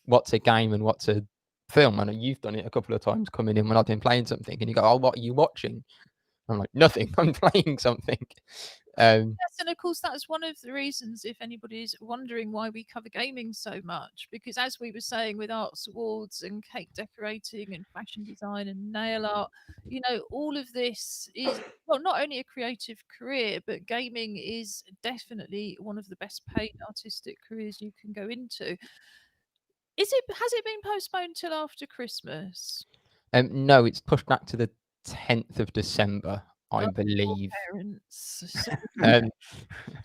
what's a game and what's a film. I know you've done it a couple of times coming in when I've been playing something and you go, oh, what are you watching? I'm like, nothing. I'm playing something. Yes, and of course that's one of the reasons, if anybody's wondering why we cover gaming so much, because as we were saying with arts awards and cake decorating and fashion design and nail art, all of this is, well, not only a creative career, but gaming is definitely one of the best paid artistic careers you can go into. Has it been postponed till after Christmas? No, it's pushed back to the 10th of December, I believe. Parents.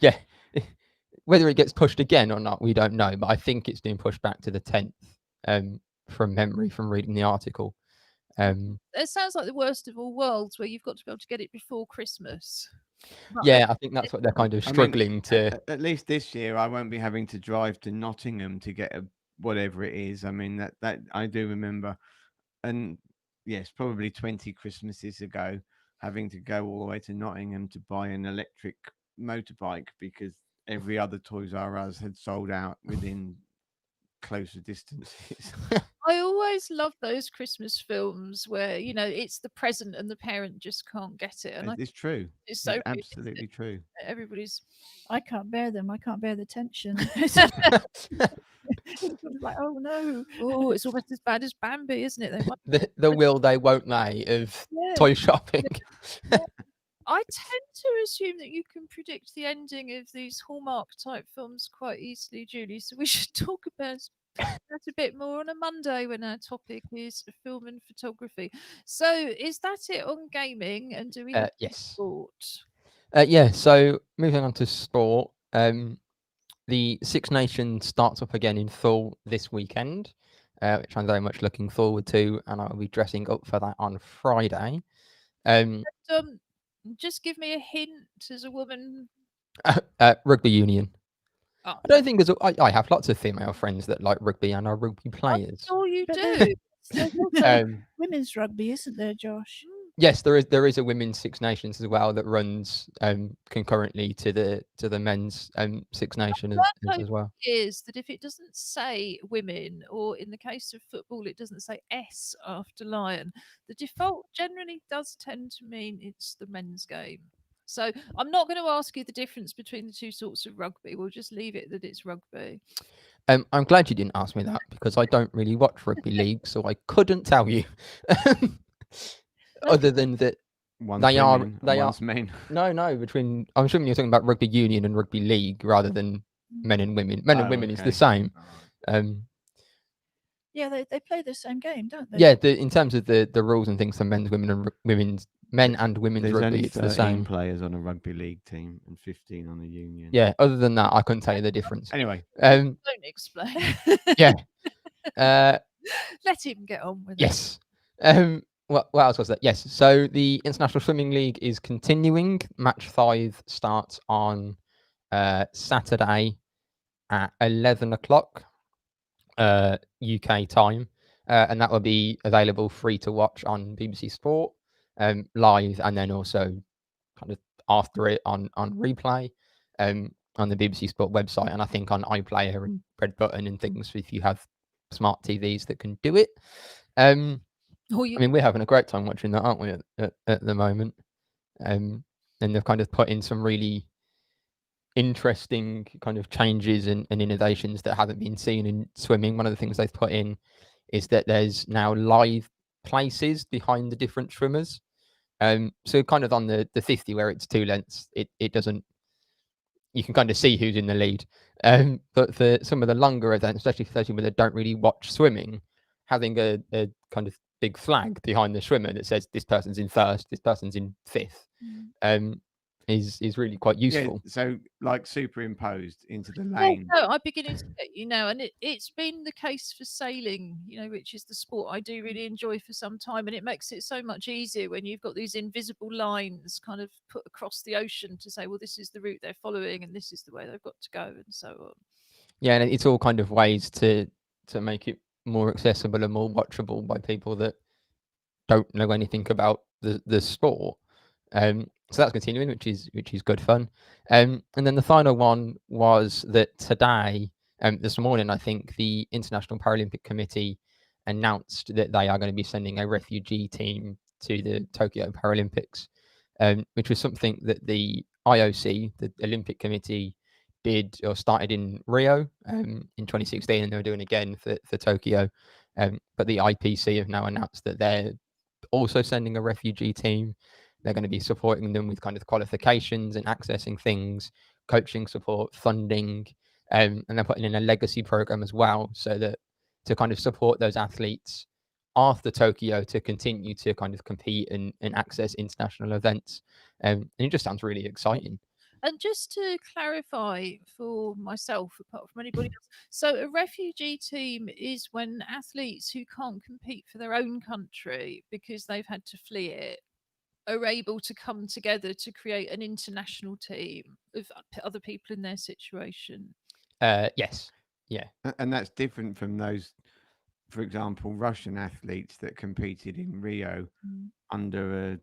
Yeah. Whether it gets pushed again or not, we don't know. But I think it's been pushed back to the 10th, from memory, from reading the article. It sounds like the worst of all worlds, where you've got to be able to get it before Christmas. Yeah, I think that's what they're kind of struggling to. At least this year, I won't be having to drive to Nottingham to get whatever it is. I mean, that I do remember, and yes, probably 20 Christmases ago, having to go all the way to Nottingham to buy an electric motorbike because every other Toys R Us had sold out within closer distances. I always love those Christmas films where it's the present and the parent just can't get it, and It's true. it's so absolutely true. Everybody's. I can't bear them. I can't bear the tension. Like, oh no! Oh, it's almost as bad as Bambi, isn't it? The will they, won't they of toy shopping. I tend to assume that you can predict the ending of these Hallmark type films quite easily, Julie. So we should talk about that a bit more on a Monday when our topic is film and photography. So is that it on gaming? And do we have yes. sport? Yeah. So moving on to sport. The Six Nations starts up again in full this weekend, which I'm very much looking forward to, and I'll be dressing up for that on Friday. Just give me a hint as a woman. Rugby union. Oh, I don't think there's. I have lots of female friends that like rugby and are rugby I'm players. sure you But do. there's also Um, women's rugby, isn't there, Josh? yes, there is a women's Six Nations as well that runs concurrently to the men's Six Nation as well. Is that if it doesn't say women, or in the case of football, it doesn't say S after lion, the default generally does tend to mean it's the men's game. So I'm not going to ask you the difference between the two sorts of rugby. We'll just leave it that it's rugby. I'm glad you didn't ask me that because I don't really watch rugby league, so I couldn't tell you. Other than that, One's They are- women and they are- one's men. no. Between I'm assuming you're talking about rugby union and rugby league rather than men and women. Men and Oh, women is okay. the same. Alright. Yeah, they play the same game, don't they? Yeah, in terms of the rules and things for men's, women, and women's men and women's There's rugby, only it's 13 the same. players on a rugby league team and 15 on a union. Yeah. Other than that, I couldn't tell you the difference. Anyway, Um. Don't explain. Yeah. Let him get on with it. Yes. What else was that? Yes. So the International Swimming League is continuing. Match 5 starts on Saturday at 11 o'clock UK time, and that will be available free to watch on BBC Sport live, and then also kind of after it on replay on the BBC Sport website, and I think on iPlayer and Red Button and things if you have smart TVs that can do it. Or you I mean, we're having a great time watching that, aren't we, at the moment? And they've kind of put in some really interesting kind of changes and innovations that haven't been seen in swimming. One of the things they've put in is that there's now live places behind the different swimmers. So kind of on the 50 where it's 2 lengths, it doesn't. You can kind of see who's in the lead. But for some of the longer events, especially for those people that don't really watch swimming, having a kind of big flag behind the swimmer that says this person's in first, this person's in fifth, is really quite useful. yeah, so like superimposed into the Well, lane. no, I'm beginning to get you now, and it's been the case for sailing, which is the sport I do really enjoy for some time, and it makes it so much easier when you've got these invisible lines kind of put across the ocean to say, well, this is the route they're following, and this is the way they've got to go, and so on. Yeah, and it's all kind of ways to make it more accessible and more watchable by people that don't know anything about the sport. So that's continuing, which is good fun. And then the final one was that today, this morning, I think the International Paralympic Committee announced that they are going to be sending a refugee team to the Tokyo Paralympics, which was something that the IOC, the Olympic Committee, did or started in Rio in 2016, and they were doing again for Tokyo. But the IPC have now announced that they're also sending a refugee team. They're going to be supporting them with kind of qualifications and accessing things, coaching support, funding, and they're putting in a legacy program as well, so that to kind of support those athletes after Tokyo to continue to kind of compete and access international events. And it just sounds really exciting. And just to clarify for myself, apart from anybody else, so a refugee team is when athletes who can't compete for their own country because they've had to flee it are able to come together to create an international team of other people in their situation. Yes. Yeah. And that's different from those, for example, Russian athletes that competed in Rio under a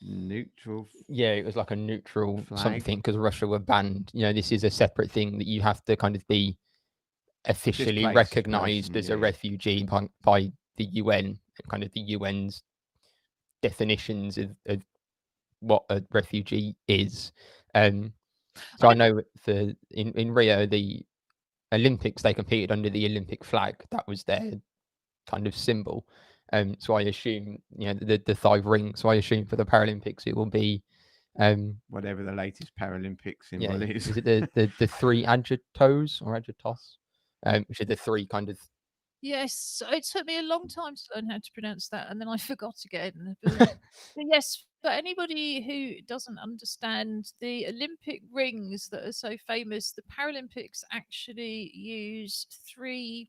neutral. Yeah, it was like a neutral flag. something because Russia were banned. This is a separate thing that you have to kind of be officially Displaced recognized person, as a yeah. refugee by the UN, kind of the UN's definitions of what a refugee is. So I know in Rio, the Olympics, they competed under the Olympic flag. That was their kind of symbol. So I assume, the 5 rings. So I assume for the Paralympics, it will be Whatever the latest Paralympic yeah, symbol is. is it the 3 agitos or agitos, which are the 3 kind of. Yes, it took me a long time to learn how to pronounce that, and then I forgot again. But yes, for anybody who doesn't understand the Olympic rings that are so famous, the Paralympics actually use 3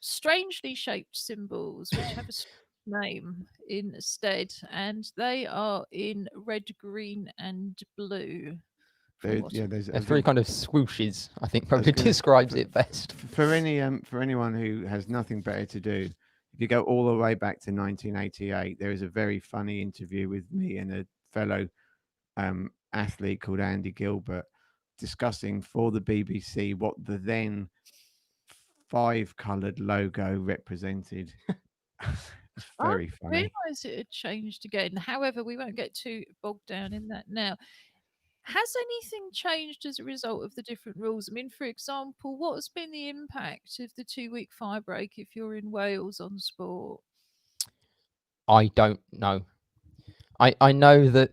strangely shaped symbols which have a name instead, and they are in red, green, and blue. There, what yeah, there's There's three kind of swooshes, I think probably gonna- describes it best. for anyone who has nothing better to do. If you go all the way back to 1988, there is a very funny interview with me and a fellow athlete called Andy Gilbert discussing for the BBC what the then 5-coloured logo represented. It's I very funny. realise it had changed again. However, we won't get too bogged down in that now. Has anything changed as a result of the different rules? I mean, for example, what has been the impact of the 2-week fire break if you're in Wales on sport? I don't know. I know that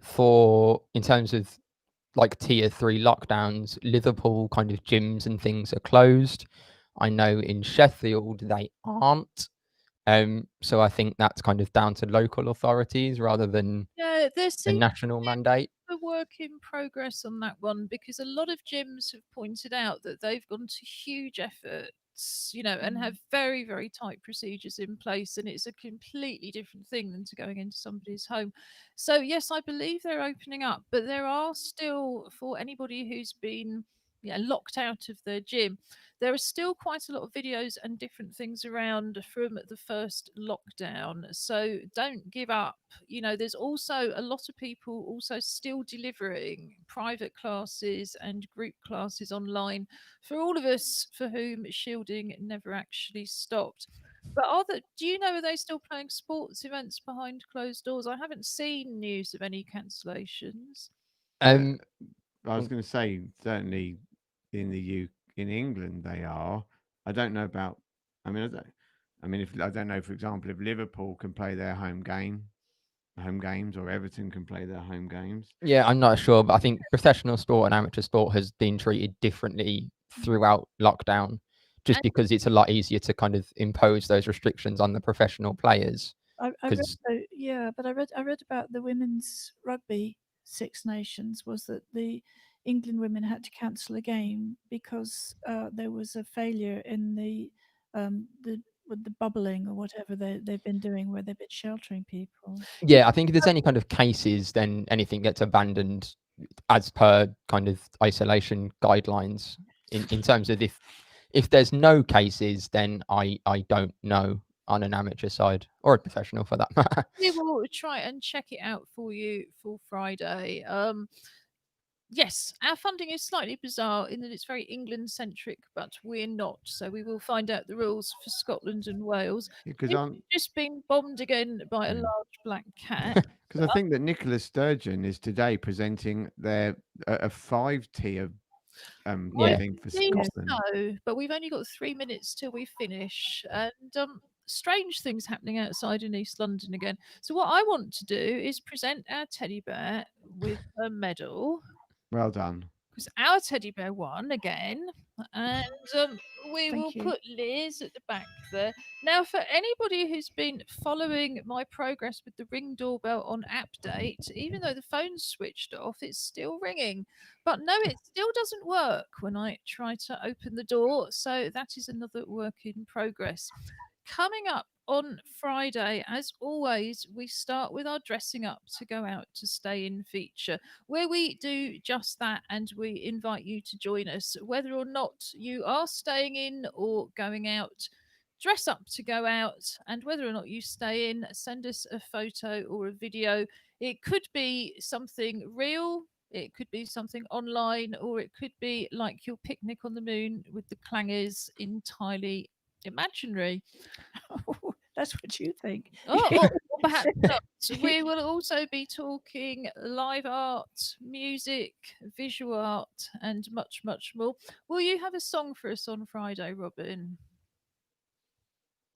in terms of like tier 3 lockdowns, Liverpool kind of gyms and things are closed. I know in Sheffield they aren't. So I think that's kind of down to local authorities rather than Yeah, there a seems national mandate. a work in progress on that one because a lot of gyms have pointed out that they've gone to huge efforts, and have very, very tight procedures in place, and it's a completely different thing than to going into somebody's home. So yes, I believe they're opening up, but there are still, for anybody who's been locked out of their gym, there are still quite a lot of videos and different things around from the first lockdown. So don't give up. There's also a lot of people also still delivering private classes and group classes online for all of us for whom shielding never actually stopped. But do you know, are they still playing sports events behind closed doors? I haven't seen news of any cancellations. Um, I was going to say certainly in England they are. I don't know about. I mean, if I don't know, for example, if Liverpool can play their home games, or Everton can play their home games. yeah, I'm not sure, but I think professional sport and amateur sport has been treated differently throughout lockdown, just And because it's a lot easier to kind of impose those restrictions on the professional players. I read, 'Cause- but I read about the women's rugby Six Nations was that the England women had to cancel a game because there was a failure in with the bubbling or whatever they've been doing, where they've been sheltering people. Yeah, I think if there's any kind of cases, then anything gets abandoned as per kind of isolation guidelines. In terms of if there's no cases, then I don't know on an amateur side or a professional for that matter. we will try and check it out for you for Friday. Yes, our funding is slightly bizarre in that it's very England centric, but we're not. So we will find out the rules for Scotland and Wales. Because We've just been bombed again by a Yeah. large black cat. I think that Nicola Sturgeon is today presenting a 5-tier Yeah. thing for Indeed Scotland. so, but we've only got 3 minutes till we finish, and strange things happening outside in East London again. So what I want to do is present our teddy bear with a medal. Well done. Because our teddy bear won again, and we Thank will you. put Liz at the back there. Now, for anybody who's been following my progress with the Ring doorbell on Appdate, even though the phone's switched off, it's still ringing. But no, it still doesn't work when I try to open the door. So that is another work in progress. Coming up on Friday, as always, we start with our dressing up to go out to stay in feature, where we do just that and we invite you to join us, whether or not you are staying in or going out. Dress up to go out, and whether or not you stay in, send us a photo or a video. It could be something real, it could be something online, or it could be like your picnic on the moon with the clangers, entirely imaginary. That's what you think. Or perhaps not. We will also be talking live art, music, visual art, and much, much more. Will you have a song for us on Friday, Robin?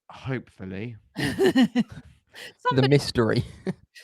Hopefully. The mystery.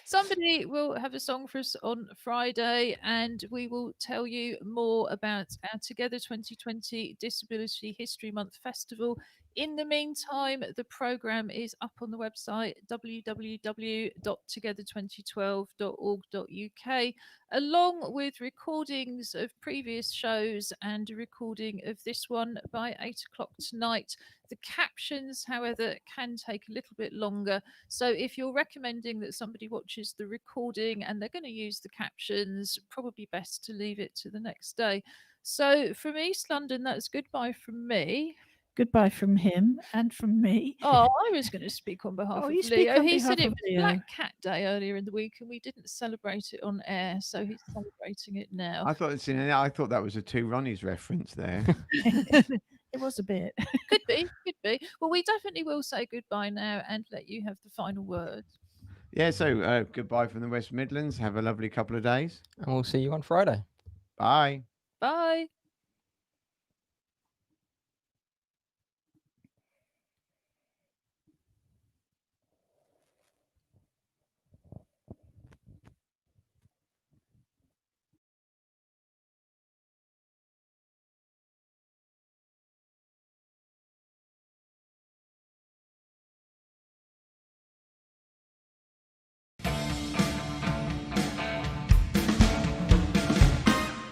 Somebody will have a song for us on Friday, and we will tell you more about our Together 2020 Disability History Month Festival. In the meantime, the programme is up on the website www.together2012.org.uk. along with recordings of previous shows and a recording of this one by 8 o'clock tonight. The captions, however, can take a little bit longer. So if you're recommending that somebody watches the recording and they're going to use the captions, probably best to leave it to the next day. So from East London, that's goodbye from me. Goodbye from him and from me. Oh, I was going to speak on behalf Oh, of you speak Leo. on He said behalf it of was Leo. Black Cat Day earlier in the week and we didn't celebrate it on air, so he's celebrating it now. I thought that was a Two Ronnies reference there. It was a bit. Could be, could be. Well, we definitely will say goodbye now and let you have the final word. Yeah, so goodbye from the West Midlands. Have a lovely couple of days. And we'll see you on Friday. Bye. Bye.